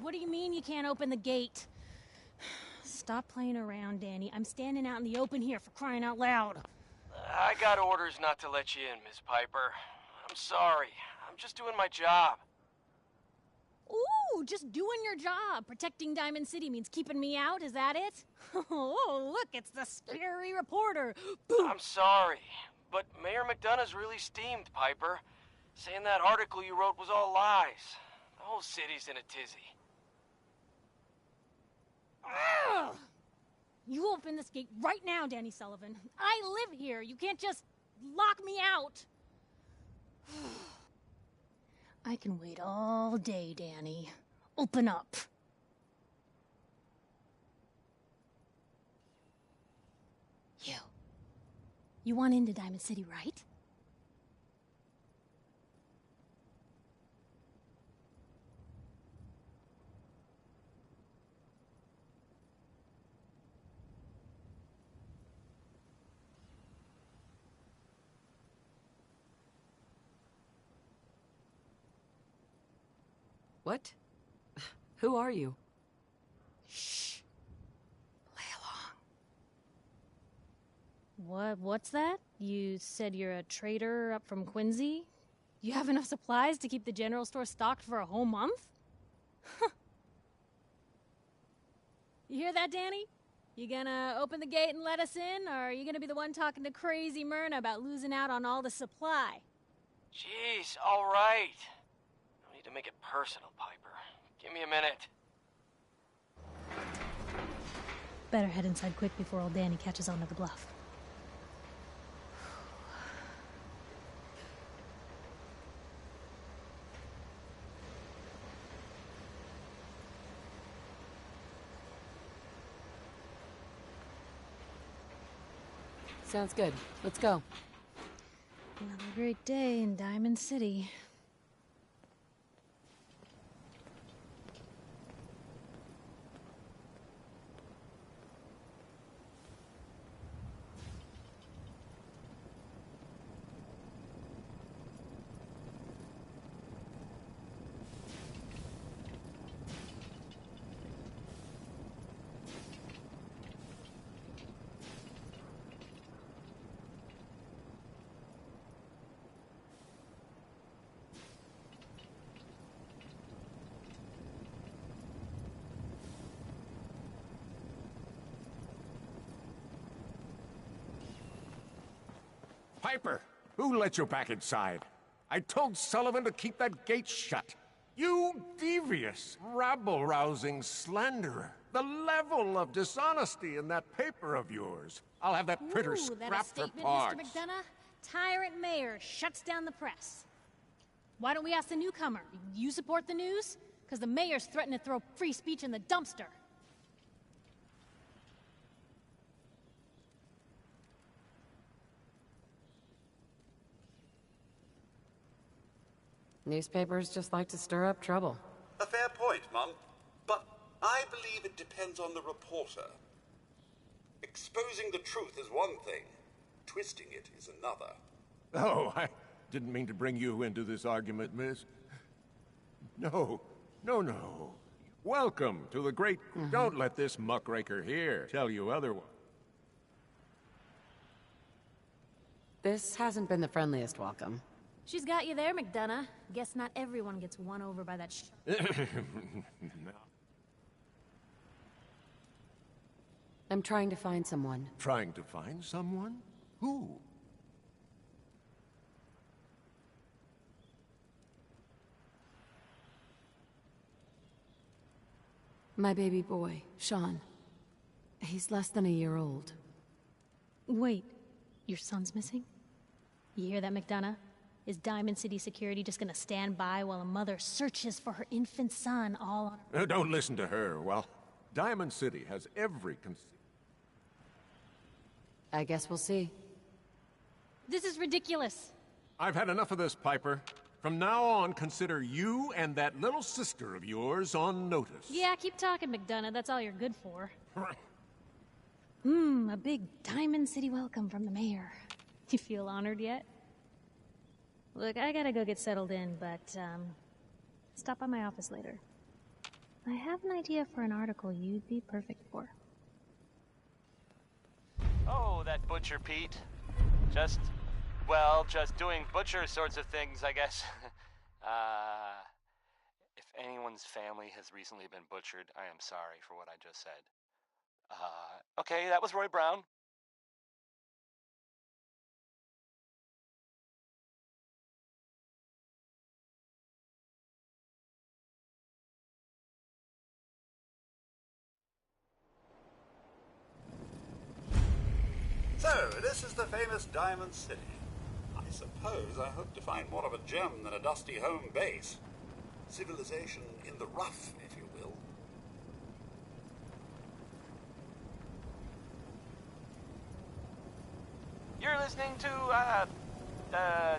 what do you mean you can't open the gate? Stop playing around, Danny. I'm standing out in the open here for crying out loud. I got orders not to let you in, Miss Piper. I'm sorry. I'm just doing my job. Ooh, just doing your job. Protecting Diamond City means keeping me out, is that it? Oh, look, it's the scary reporter. Boom. I'm sorry, but Mayor McDonough's really steamed, Piper. Saying that article you wrote was all lies. The whole city's in a tizzy. Ugh. You open this gate right now, Danny Sullivan. I live here. You can't just lock me out. I can wait all day, Danny. Open up. You want into Diamond City, right? What? Who are you? Shh. Play along. What's that? You said you're a trader up from Quincy? You have enough supplies to keep the general store stocked for a whole month? You hear that, Danny? You gonna open the gate and let us in, or are you gonna be the one talking to crazy Myrna about losing out on all the supply? Jeez, all right. No need to make it personal, Piper. Give me a minute. Better head inside quick before old Danny catches on to the bluff. Sounds good. Let's go. Another great day in Diamond City. Piper, who let you back inside? I told Sullivan to keep that gate shut. You devious, rabble-rousing slanderer. The level of dishonesty in that paper of yours. I'll have that printer scrapped for parts. Mr. McDonough? Tyrant mayor shuts down the press. Why don't we ask the newcomer? You support the news? Because the mayor's threatened to throw free speech in the dumpster. Newspapers just like to stir up trouble. A fair point, Mum. But I believe it depends on the reporter. Exposing the truth is one thing. Twisting it is another. Oh, I didn't mean to bring you into this argument, miss. No. Welcome to the great... Don't let this muckraker here tell you otherwise. This hasn't been the friendliest welcome. She's got you there, McDonough. Guess not everyone gets won over by that No. I'm trying to find someone. Trying to find someone? Who? My baby boy, Sean. He's less than a year old. Wait, your son's missing? You hear that, McDonough? Is Diamond City Security just gonna stand by while a mother searches for her infant son all on her... Don't listen to her. Well, Diamond City has every... I guess we'll see. This is ridiculous. I've had enough of this, Piper. From now on, consider you and that little sister of yours on notice. Yeah, keep talking, McDonough. That's all you're good for. A big Diamond City welcome from the mayor. You feel honored yet? Look, I gotta go get settled in, but, stop by my office later. I have an idea for an article you'd be perfect for. Oh, that Butcher Pete. Just doing butcher sorts of things, I guess. If anyone's family has recently been butchered, I am sorry for what I just said. Okay, that was Roy Brown. So, this is the famous Diamond City. I suppose I hope to find more of a gem than a dusty home base. Civilization in the rough, if you will. You're listening to,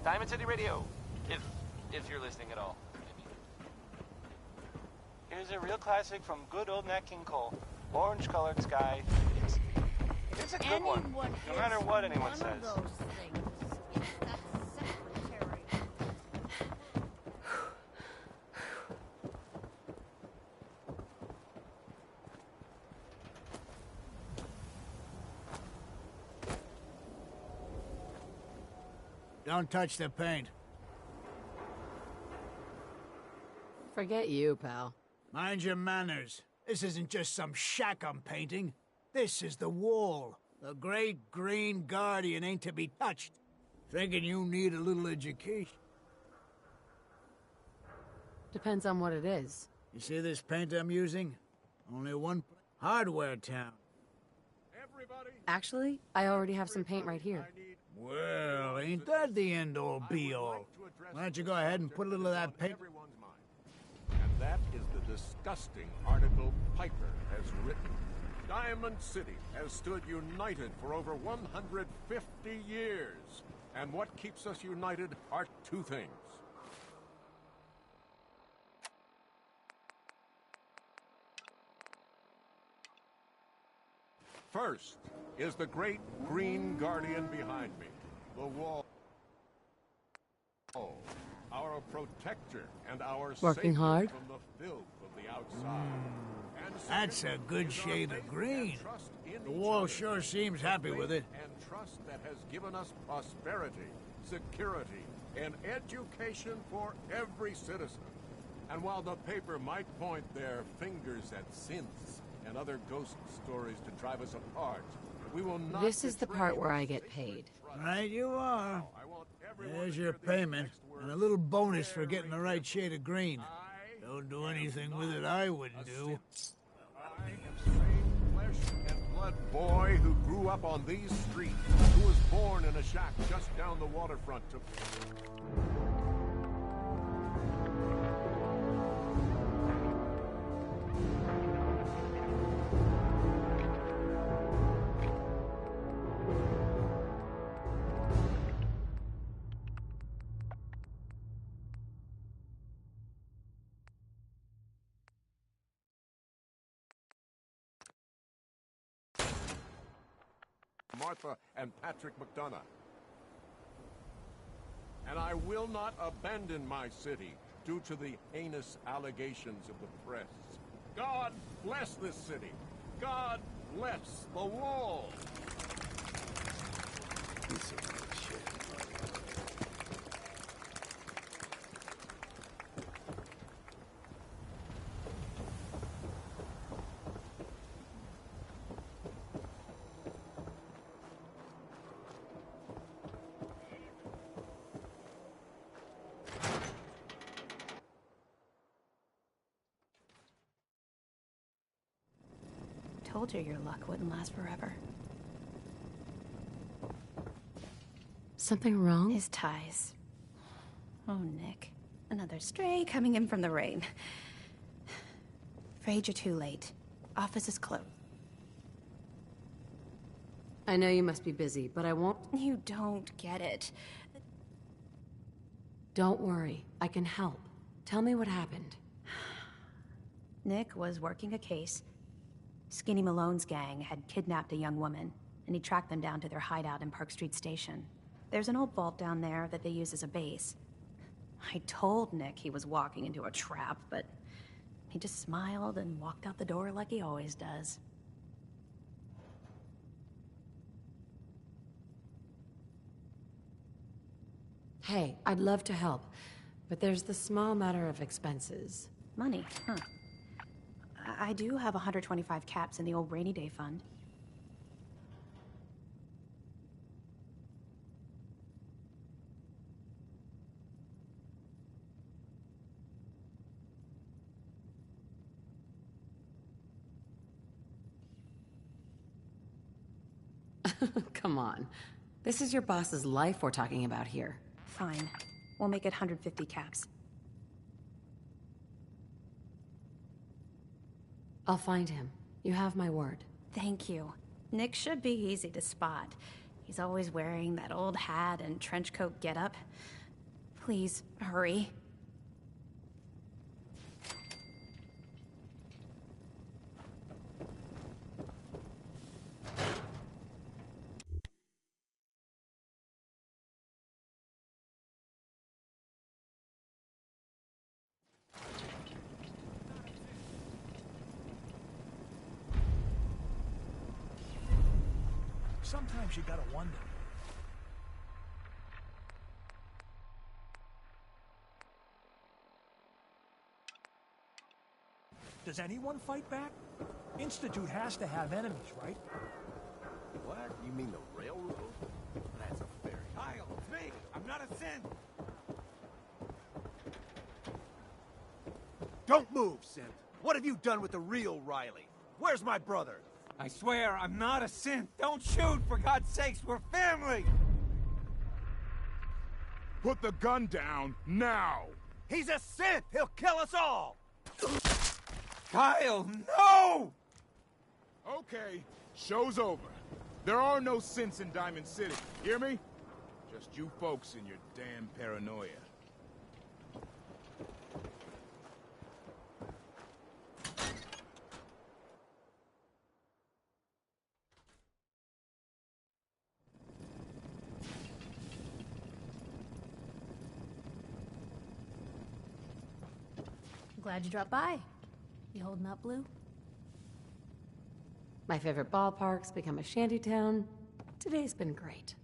Diamond City Radio. If you're listening at all, maybe. Here's a real classic from good old Nat King Cole. Orange-colored sky. It's a good one, no matter what anyone says. Don't touch the paint. Forget you, pal. Mind your manners. This isn't just some shack I'm painting. This is the wall. The great green guardian ain't to be touched. Thinking you need a little education. Depends on what it is. You see this paint I'm using? Only one hardware town. Actually, I already have some paint right here. Well, ain't that the end-all be-all? Why don't you go ahead and put a little of that paint... And that is the disgusting article Piper has written. Diamond City has stood united for over 150 years. And what keeps us united are two things. First is the great green guardian behind me, the wall. Our protector and our Working savior hard? from the filth of the outside. And That's a good shade of green. The wall sure seems happy with it. And trust that has given us prosperity, security, and education for every citizen. And while the paper might point their fingers at synths and other ghost stories to drive us apart, we will not. This is the betray part where I the get sacred paid. trust. Right you are. Now, I want everyone There's to your hear these payment, next words and a little bonus for getting the very right shade of green. I Don't do anything with it I wouldn't do. I am strange flesh and blood boy who grew up on these streets, who was born in a shack just down the waterfront to... Martha and Patrick McDonough. And I will not abandon my city due to the heinous allegations of the press. God bless this city. God bless the wall. Told you your luck wouldn't last forever. Something wrong? His ties. Oh, Nick. Another stray coming in from the rain. Afraid you're too late. Office is closed. I know you must be busy, but I won't... You don't get it. Don't worry. I can help. Tell me what happened. Nick was working a case. Skinny Malone's gang had kidnapped a young woman, and he tracked them down to their hideout in Park Street Station. There's an old vault down there that they use as a base. I told Nick he was walking into a trap, but He just smiled and walked out the door like he always does. Hey, I'd love to help, but there's the small matter of expenses. Money, huh? I do have 125 caps in the old rainy day fund. Come on. This is your boss's life we're talking about here. Fine. We'll make it 150 caps. I'll find him. You have my word. Thank you. Nick should be easy to spot. He's always wearing that old hat and trench coat getup. Please, hurry. Sometimes you gotta wonder. Does anyone fight back? Institute has to have enemies, right? What? You mean the railroad? That's a very... Kyle, it's me! I'm not a synth! Don't move, synth! What have you done with the real Riley? Where's my brother? I swear, I'm not a synth! Don't shoot, for God's sakes! We're family! Put the gun down, now! He's a synth! He'll kill us all! Kyle, no! Okay, show's over. There are no synths in Diamond City, hear me? Just you folks and your damn paranoia. Glad you dropped by. You holding up, Blue? My favorite ballpark's become a shantytown. Today's been great.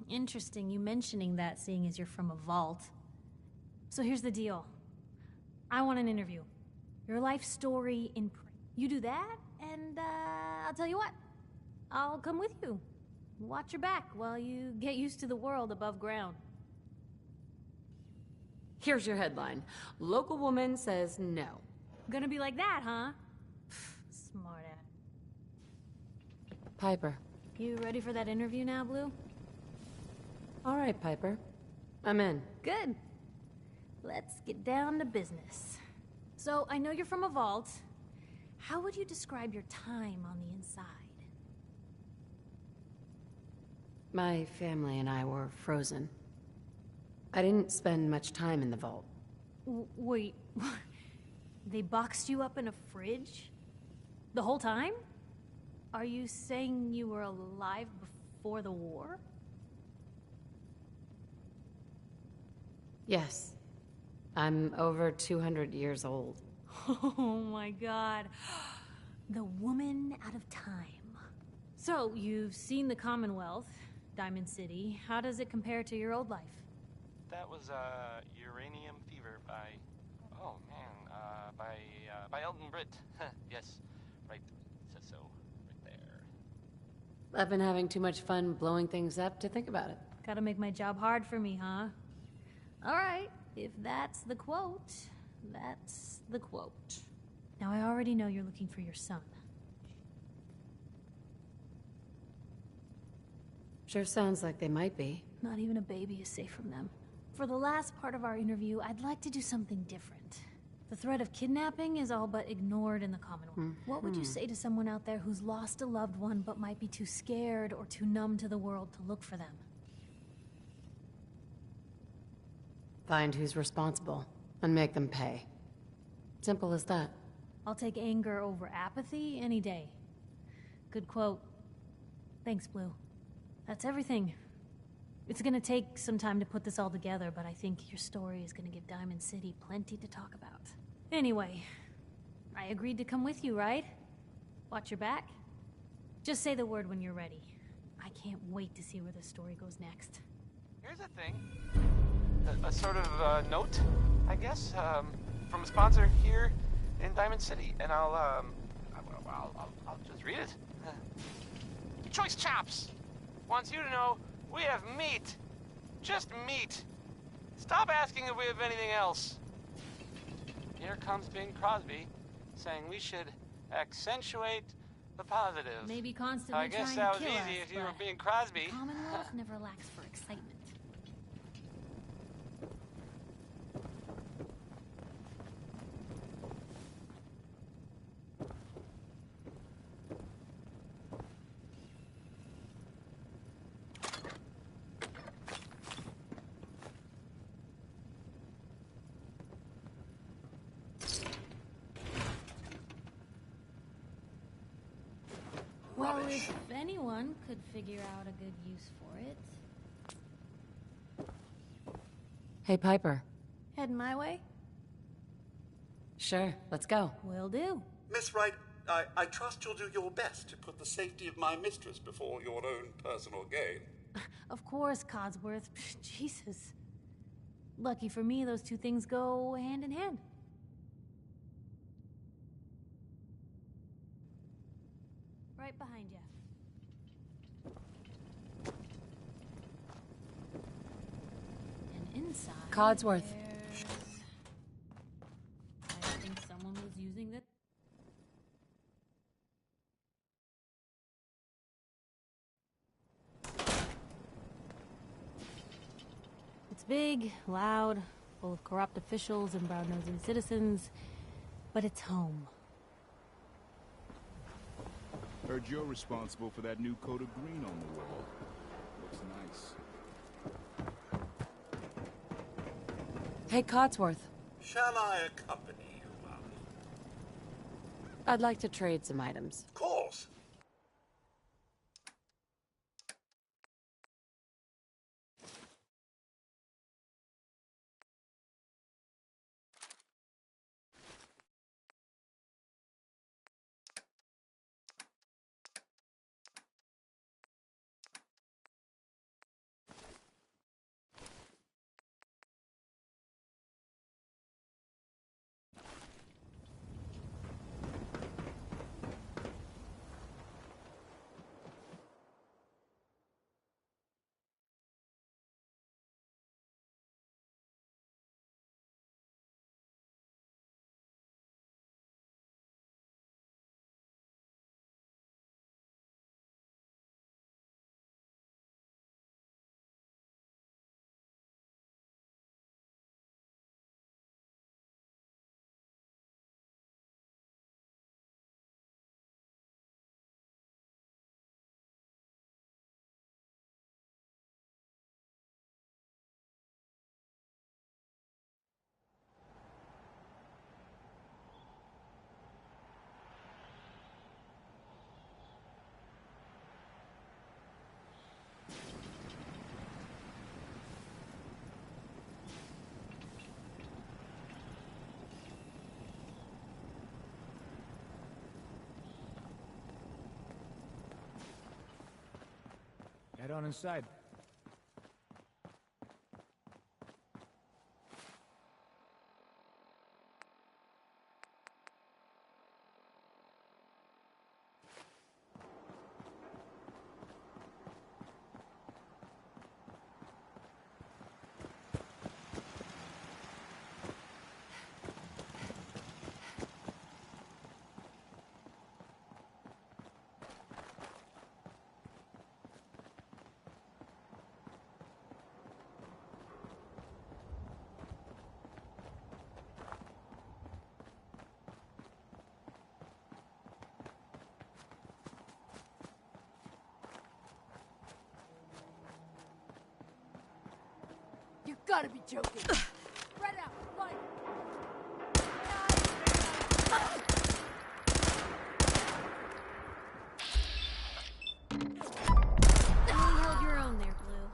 Interesting you mentioning that, seeing as you're from a vault. So here's the deal. I want an interview. Your life story in print. You do that, and I'll tell you what. I'll come with you. Watch your back while you get used to the world above ground. Here's your headline. Local woman says no. Gonna be like that, huh? Smart ass. Piper. You ready for that interview now, Blue? All right, Piper. I'm in. Good. Let's get down to business. So, I know you're from a vault. How would you describe your time on the inside? My family and I were frozen. I didn't spend much time in the vault. Wait, they boxed you up in a fridge? The whole time? Are you saying you were alive before the war? Yes. I'm over 200 years old. Oh my god. The woman out of time. So, you've seen the Commonwealth, Diamond City. How does it compare to your old life? That was, Uranium Fever by... Oh, man, by Elton Britt. Yes, right, says so, right there. I've been having too much fun blowing things up to think about it. Gotta make my job hard for me, huh? Alright, if that's the quote, that's the quote. Now, I already know you're looking for your son. Sure sounds like they might be. Not even a baby is safe from them. For the last part of our interview, I'd like to do something different. The threat of kidnapping is all but ignored in the Commonwealth. What would you say to someone out there who's lost a loved one but might be too scared or too numb to the world to look for them? Find who's responsible and make them pay. Simple as that. I'll take anger over apathy any day. Good quote. Thanks, Blue. That's everything. It's gonna take some time to put this all together, but I think your story is gonna give Diamond City plenty to talk about. Anyway, I agreed to come with you, right? Watch your back. Just say the word when you're ready. I can't wait to see where the story goes next. Here's a thing. A sort of note, I guess, from a sponsor here in Diamond City, and I'll just read it. Choice Chops wants you to know we have meat. Just meat. Stop asking if we have anything else. Here comes Bing Crosby saying we should accentuate the positive. Maybe constantly I guess trying that to was kill easy us, if you were but being Crosby. Commonwealth never lacks for excitement. Well, if anyone could figure out a good use for it. Hey, Piper. Heading my way? Sure, let's go. Will do. Miss Wright, I trust you'll do your best to put the safety of my mistress before your own personal gain. Of course, Codsworth. Jesus. Lucky for me, those two things go hand in hand. Right behind you. And inside. Codsworth. I think someone was using the. It's big, loud, full of corrupt officials and brown-nosing citizens, but it's home. Heard you're responsible for that new coat of green on the wall. Looks nice. Hey, Codsworth. Shall I accompany you, Mum? I'd like to trade some items. Of course. Head on inside. You gotta be joking. Spread out, fight. You held your own there, Blue.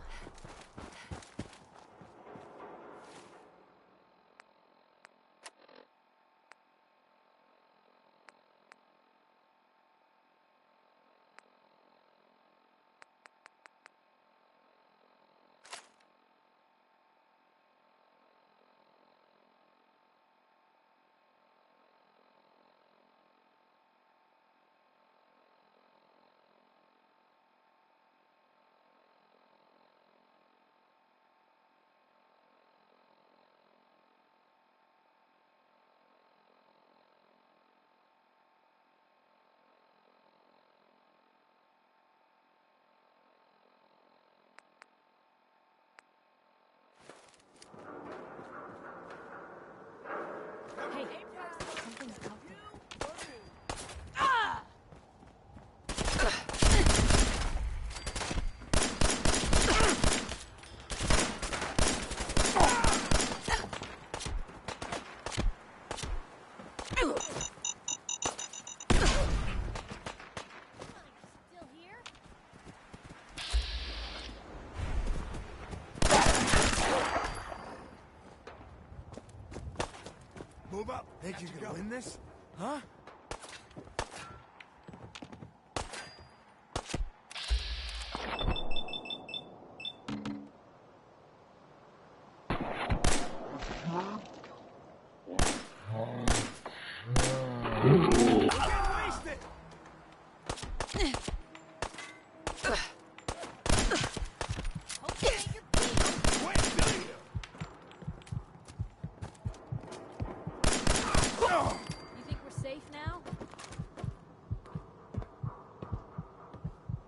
Move up. Think you can win this? Huh?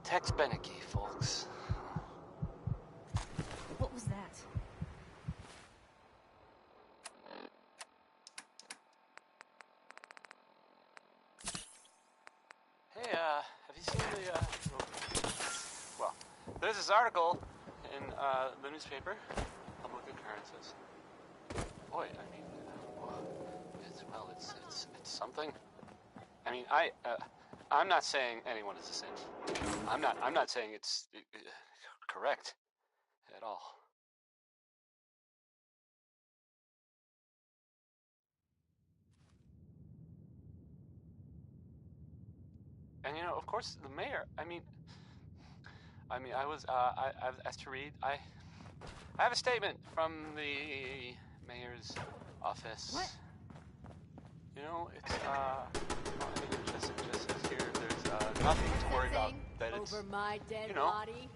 Tex Beneke, folks. What was that? Hey, have you seen well, there's this article in, the newspaper, Public Occurrences. Boy, I mean, it's something. I mean, I'm not saying anyone is a saint. I'm not saying it's correct at all. And of course, the mayor. I mean, I was I've asked to read. I have a statement from the mayor's office. What? It's it just says here. There's nothing to worry about. That it's over my dead body.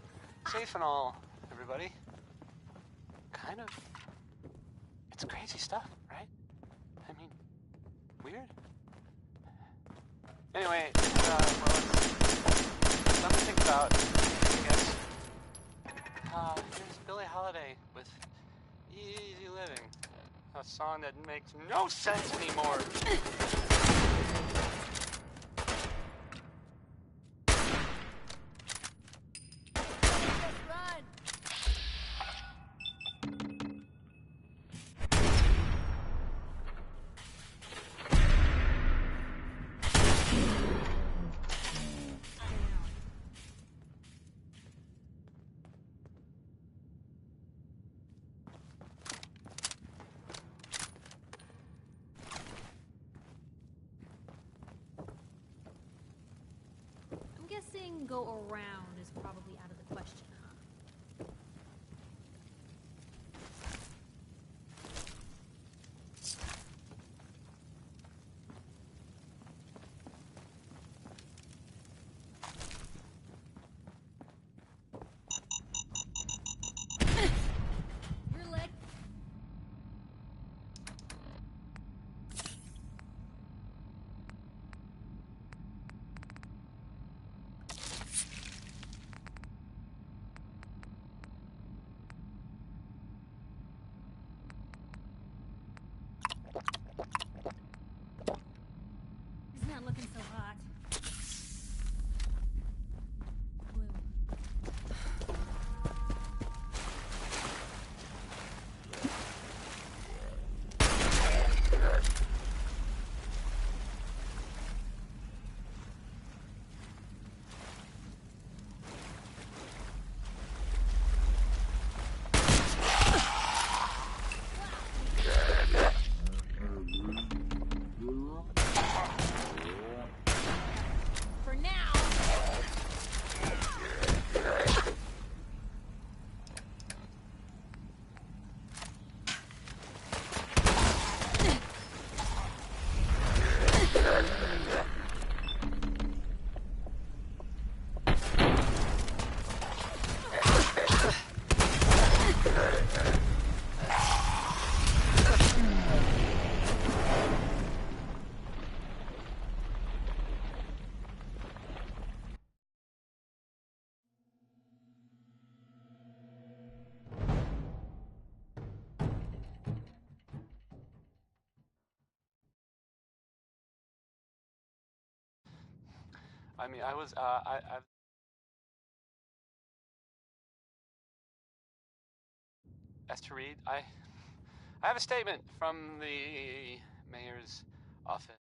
safe and all. Everybody. Kind of. It's crazy stuff, right? I mean, weird. Anyway, well, it's something to think about, I guess. Here's Billie Holiday with Easy Living. A song that makes no sense anymore. Run! I'm guessing go around is probably out of the question, huh? Your leg. He's not looking so hot. Blue. For now. I've asked to read. I have a statement from the mayor's office.